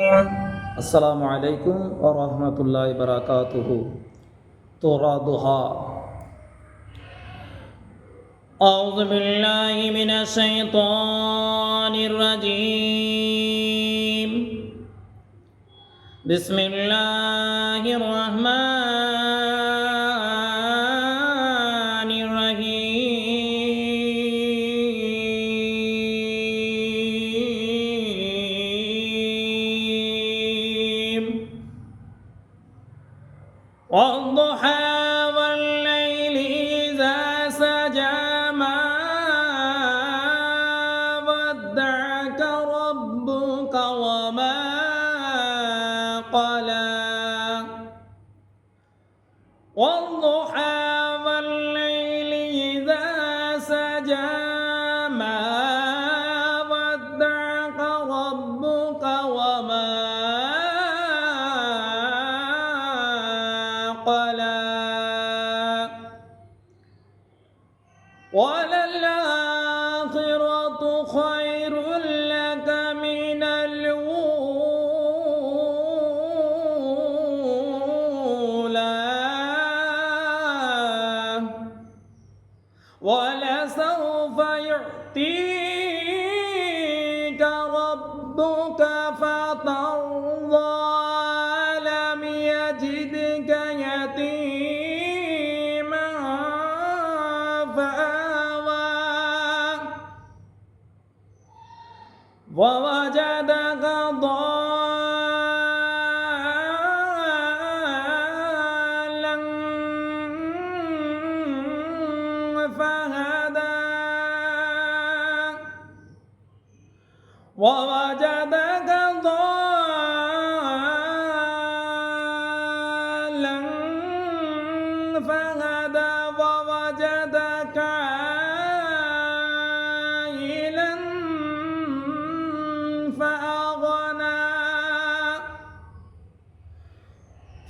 আসসালামু আলাইকুম ওয়া রাহমাতুল্লাহি ওয়া বারাকাতুহু। তোরা দোহা। আউযু বিল্লাহি মিনাশ শাইতানির রাজীম। বিসমিল্লাহির রাহমানির রহিম। والضحى والليل إذا سجى ما ودعك ربك وما قلى والضحى والليل إذا سجى ما ودعك ربك وما قلى وللآخرة خير لك من الأولى ولسوف يعطيك ربك فترضى لم يجدك يتيما فآوى ووجدك ضالا فهدى ووجدك ضالا فهدى ووجدك عائلا فأغنى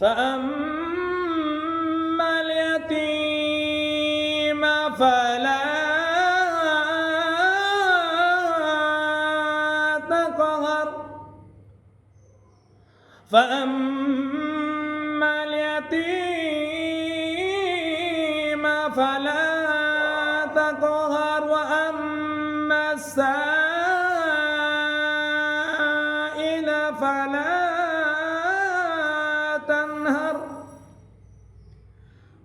فأما اليتيم فلا تقهر فأما اليتيم فلا تقهر وأما السائل فلا تنهر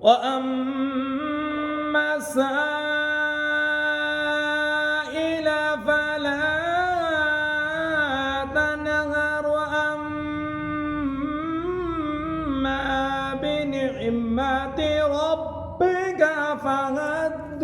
وأما السائل فلا تنهر وأما بنعمة ربك فحدث